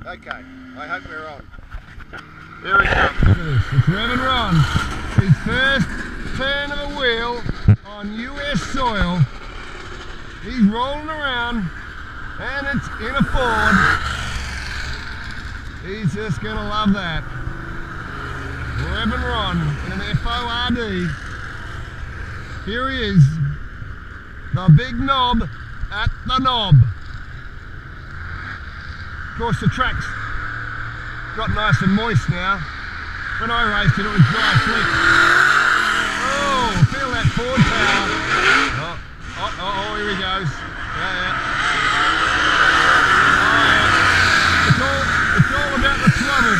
Okay, I hope we're on. Here we go. Look at this. It's REVVIN RON. His first turn of the wheel on US soil. He's rolling around and it's in a Ford. He's just going to love that. REVVIN RON in an FORD. Here he is. The big knob at the knob. Of course the track's got nice and moist now. When I raced it, it was dry flick. Oh, feel that Ford power. Oh, here he goes. Yeah. Oh, yeah. It's all about the throttle.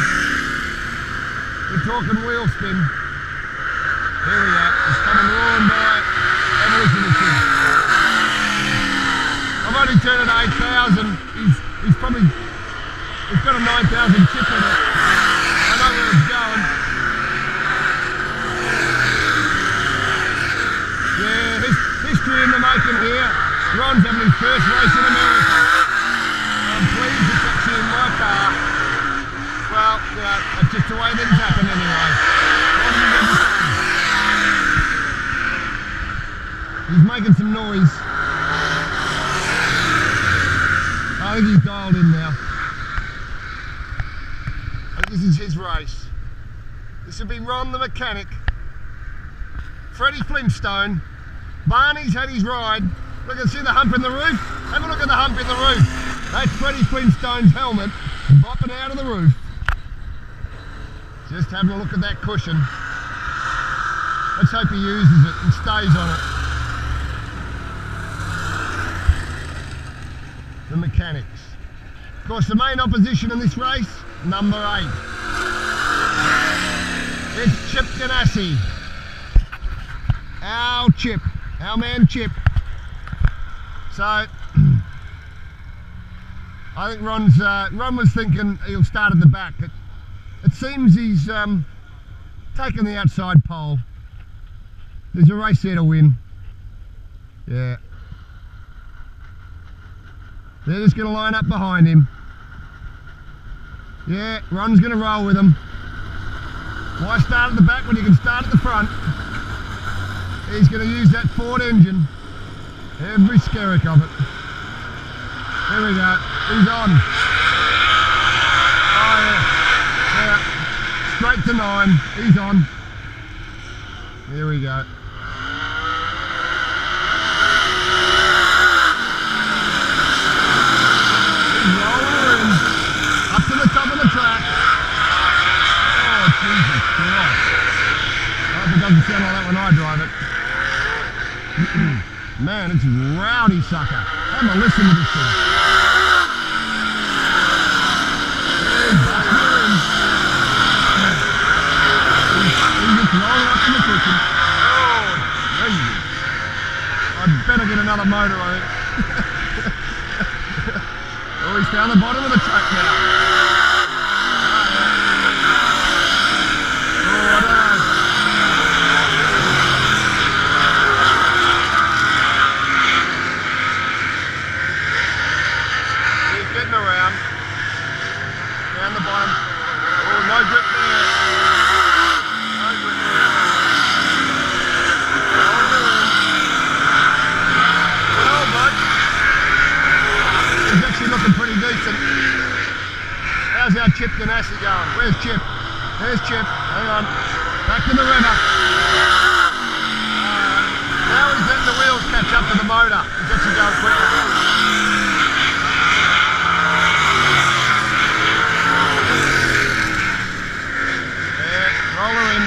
We're talking wheel spin. Here we go. It's coming roaring by. Have a listen to this. I've only turned it 8,000. He's probably... It's got a 9,000 chip in it. I know where it's going. Yeah, history in the making here. Ron's having his first race in America. I'm pleased it's actually in my car. Well, yeah, that's just the way things happen anyway. He's making some noise. I think he's dialed in now. This is his race. This will be Ron the mechanic. Freddie Flintstone. Barney's had his ride. Look and see the hump in the roof. Have a look at the hump in the roof. That's Freddie Flintstone's helmet bopping out of the roof. Just having a look at that cushion. Let's hope he uses it and stays on it. The mechanics. Of course, the main opposition in this race, number 8. It's Chip Ganassi. Our Chip. Our man Chip. So, I think Ron was thinking he'll start at the back. It seems he's taken the outside pole. There's a race there to win. Yeah. They're just going to line up behind him. Yeah, Ron's going to roll with them. Why start at the back when you can start at the front? He's going to use that Ford engine. Every skerrick of it. There we go. He's on. Oh yeah. Straight to 9. He's on. Here we go. Top of the track. Oh, Jesus Christ. I hope it doesn't sound like that when I drive it. Man, it's rowdy, sucker. Have a listen to this thing. He's busting her in. He's just rolling up in the cushion. Oh, Jesus. I'd better get another motor, I think. Oh, he's down the bottom of the track now. Down the bottom. Oh, no grip there. No grip there. Well, bud. He's actually looking pretty decent. How's our Chip Ganassi going? Where's Chip? There's Chip. Hang on. Back to the river. Now he's letting the wheels catch up to the motor. He's actually going quicker.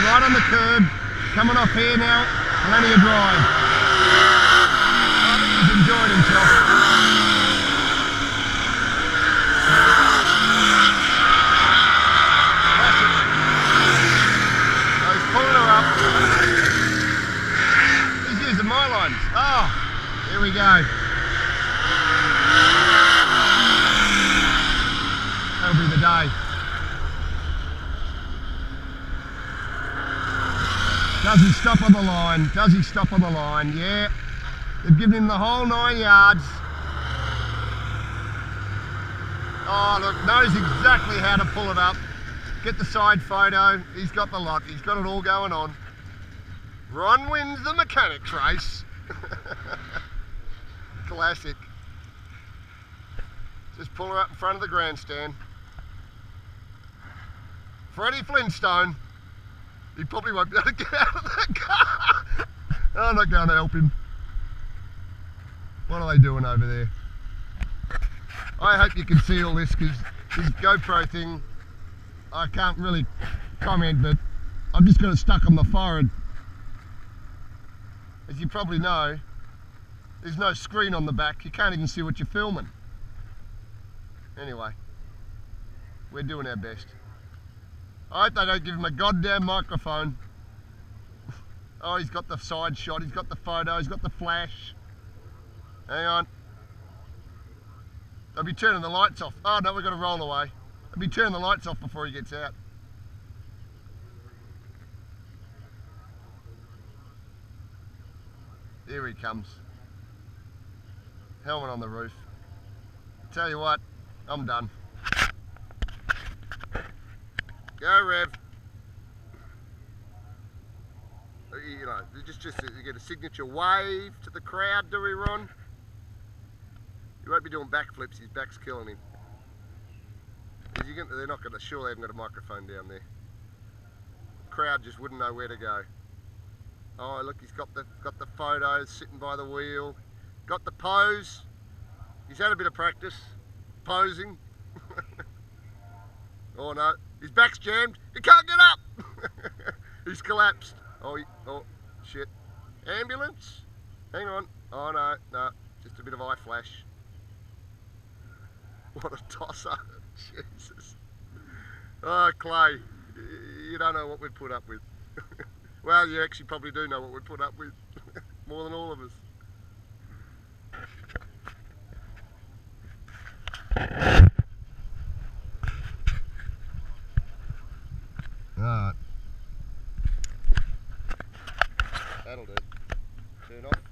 Right on the curb, coming off here now, plenty of drive. I think he's enjoyed himself. So he's pulling her up. He's using my lines. Oh, here we go. That'll be the day. Does he stop on the line? Does he stop on the line? Yeah. They've given him the whole 9 yards. Oh look, knows exactly how to pull it up. Get the side photo, he's got the lot, he's got it all going on. Ron wins the mechanics race. Classic. Just pull her up in front of the grandstand. Freddie Flintstone, he probably won't be able to get out of that car. I'm not going to help him. What are they doing over there? I hope you can see all this, because this GoPro thing, I can't really comment, but I've just got it stuck on my forehead. As you probably know, there's no screen on the back, you can't even see what you're filming. Anyway, we're doing our best. I hope they don't give him a goddamn microphone. Oh, he's got the side shot, he's got the photo, he's got the flash. Hang on. They'll be turning the lights off. Oh no, we've got to roll away. They'll be turning the lights off before he gets out. Here he comes. Helmet on the roof. Tell you what, I'm done. Go Rev. You know, just you get a signature wave to the crowd, do we, Ron? He won't be doing backflips, his back's killing him. They're not going to, sure they haven't got a microphone down there. The crowd just wouldn't know where to go. Oh look, he's got the photos, sitting by the wheel. Got the pose. He's had a bit of practice posing. Oh no, his back's jammed. He can't get up. He's collapsed. Oh shit. Ambulance? Hang on. Oh no, just a bit of eye flash. What a tosser. Jesus. Oh, Clay, you don't know what we'd put up with. Well, you actually probably do know what we'd put up with. More than all of us. Alright. That'll do. Turn off.